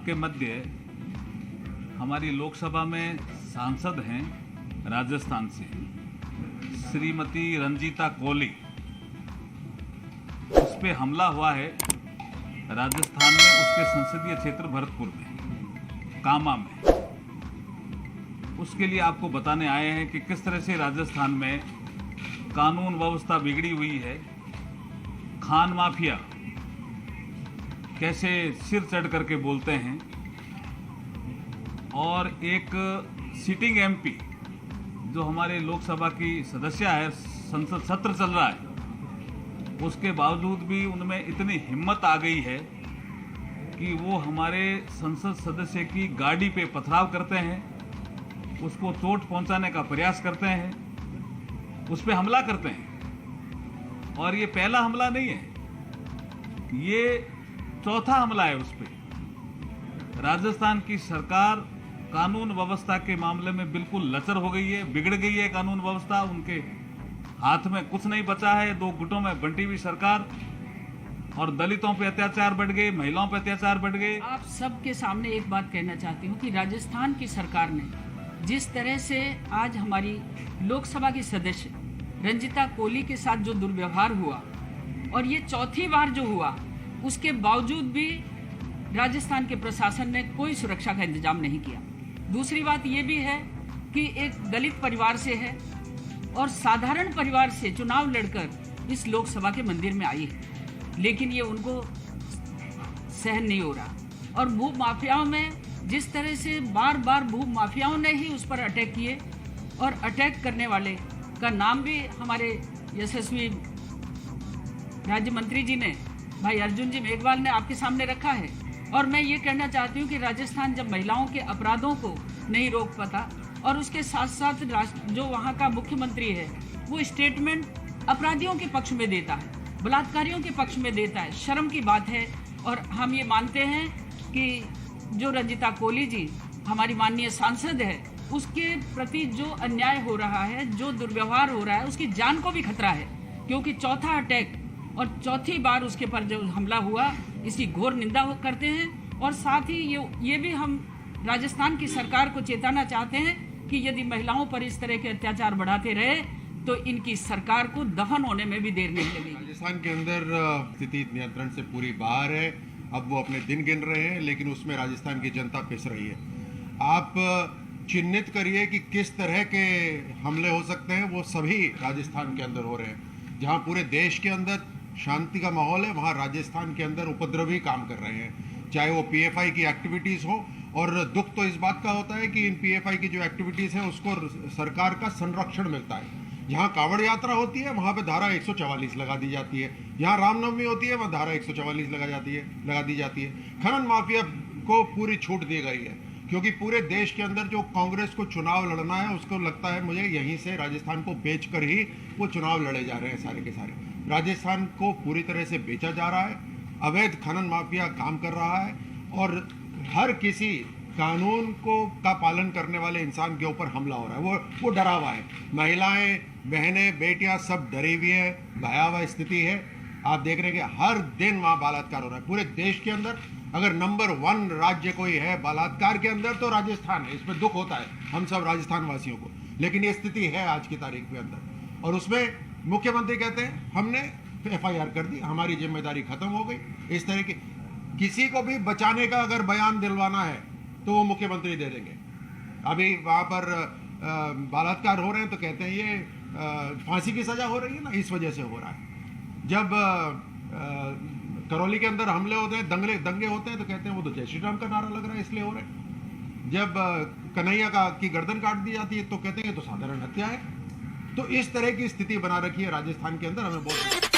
आपके मध्य हमारी लोकसभा में सांसद हैं राजस्थान से श्रीमती रंजीता कोली। उस पे हमला हुआ है राजस्थान में, उसके संसदीय क्षेत्र भरतपुर में, कामा में। उसके लिए आपको बताने आए हैं कि किस तरह से राजस्थान में कानून व्यवस्था बिगड़ी हुई है। खान माफिया कैसे सिर चढ़ करके बोलते हैं, और एक सिटिंग एमपी जो हमारे लोकसभा की सदस्य है, संसद सत्र चल रहा है, उसके बावजूद भी उनमें इतनी हिम्मत आ गई है कि वो हमारे संसद सदस्य की गाड़ी पे पथराव करते हैं, उसको चोट पहुंचाने का प्रयास करते हैं, उस पे हमला करते हैं। और ये पहला हमला नहीं है, ये चौथा हमला है उस पे। राजस्थान की सरकार कानून व्यवस्था के मामले में बिल्कुल लचर हो गई है, बिगड़ गई है कानून व्यवस्था। उनके हाथ में कुछ नहीं बचा है। दो गुटों में बंटी हुई सरकार, और दलितों पे अत्याचार बढ़ गए, महिलाओं पे अत्याचार बढ़ गए। आप सबके सामने एक बात कहना चाहती हूँ कि राजस्थान की सरकार ने जिस तरह से आज हमारी लोकसभा की सदस्य रंजीता कोली के साथ जो दुर्व्यवहार हुआ, और ये चौथी बार जो हुआ, उसके बावजूद भी राजस्थान के प्रशासन ने कोई सुरक्षा का इंतजाम नहीं किया। दूसरी बात ये भी है कि एक दलित परिवार से है और साधारण परिवार से चुनाव लड़कर इस लोकसभा के मंदिर में आई है, लेकिन ये उनको सहन नहीं हो रहा। और भू माफियाओं में जिस तरह से बार बार भू माफियाओं ने ही उस पर अटैक किए, और अटैक करने वाले का नाम भी हमारे यशस्वी राज्य मंत्री जी ने, भाई अर्जुन जी मेघवाल ने आपके सामने रखा है। और मैं ये कहना चाहती हूँ कि राजस्थान जब महिलाओं के अपराधों को नहीं रोक पाता, और उसके साथ साथ जो वहाँ का मुख्यमंत्री है वो स्टेटमेंट अपराधियों के पक्ष में देता है, बलात्कारियों के पक्ष में देता है, शर्म की बात है। और हम ये मानते हैं कि जो रंजीता कोली जी हमारी माननीय सांसद है, उसके प्रति जो अन्याय हो रहा है, जो दुर्व्यवहार हो रहा है, उसकी जान को भी खतरा है, क्योंकि चौथा अटैक और चौथी बार उसके पर जो हमला हुआ, इसकी घोर निंदा करते हैं। और साथ ही ये भी हम राजस्थान की सरकार को चेताना चाहते हैं कि यदि महिलाओं पर इस तरह के अत्याचार बढ़ाते रहे तो इनकी सरकार को दफन होने में भी देर नहीं लगेगी। राजस्थान के अंदर स्थिति नियंत्रण से पूरी बाहर है। अब वो अपने दिन गिन रहे हैं, लेकिन उसमें राजस्थान की जनता पिस रही है। आप चिन्हित करिए कि किस तरह के हमले हो सकते हैं। वो सभी राजस्थान के अंदर हो रहे हैं। जहाँ पूरे देश के अंदर शांति का माहौल है, वहाँ राजस्थान के अंदर उपद्रवी काम कर रहे हैं, चाहे वो पीएफआई की एक्टिविटीज़ हो। और दुख तो इस बात का होता है कि इन पीएफआई की जो एक्टिविटीज़ हैं उसको सरकार का संरक्षण मिलता है। जहाँ कांवड़ यात्रा होती है वहाँ पे धारा 144 लगा दी जाती है, जहाँ रामनवमी होती है वहाँ धारा 144 लगा दी जाती है। खनन माफिया को पूरी छूट दी गई है, क्योंकि पूरे देश के अंदर जो कांग्रेस को चुनाव लड़ना है, उसको लगता है मुझे यहीं से राजस्थान को बेचकर ही वो चुनाव लड़े जा रहे हैं। सारे के सारे राजस्थान को पूरी तरह से बेचा जा रहा है। अवैध खनन माफिया काम कर रहा है, और हर किसी कानून का पालन करने वाले इंसान के ऊपर हमला हो रहा है। वो डरा हुआ है। महिलाएं, बहनें, बेटियां सब डरी हुई हैं। भयावह स्थिति है। आप देख रहे हैं कि हर दिन वहाँ बलात्कार हो रहा है। पूरे देश के अंदर अगर नंबर 1 राज्य कोई है बलात्कार के अंदर तो राजस्थान है। इसमें दुख होता है हम सब राजस्थान वासियों को, लेकिन ये स्थिति है आज की तारीख के अंदर। और उसमें मुख्यमंत्री कहते हैं हमने FIR कर दी, हमारी जिम्मेदारी खत्म हो गई। इस तरह की किसी को भी बचाने का अगर बयान दिलवाना है तो वो मुख्यमंत्री दे देंगे। अभी वहाँ पर बलात्कार हो रहे हैं तो कहते हैं ये फांसी की सजा हो रही है ना, इस वजह से हो रहा है। जब करौली के अंदर हमले होते हैं, दंगे होते हैं तो कहते हैं वो तो जय श्री राम का नारा लग रहा है इसलिए हो रहे हैं। जब कन्हैया की गर्दन काट दी जाती है तो कहते हैं ये तो साधारण हत्या है। तो इस तरह की स्थिति बना रखी है राजस्थान के अंदर। हमें बहुत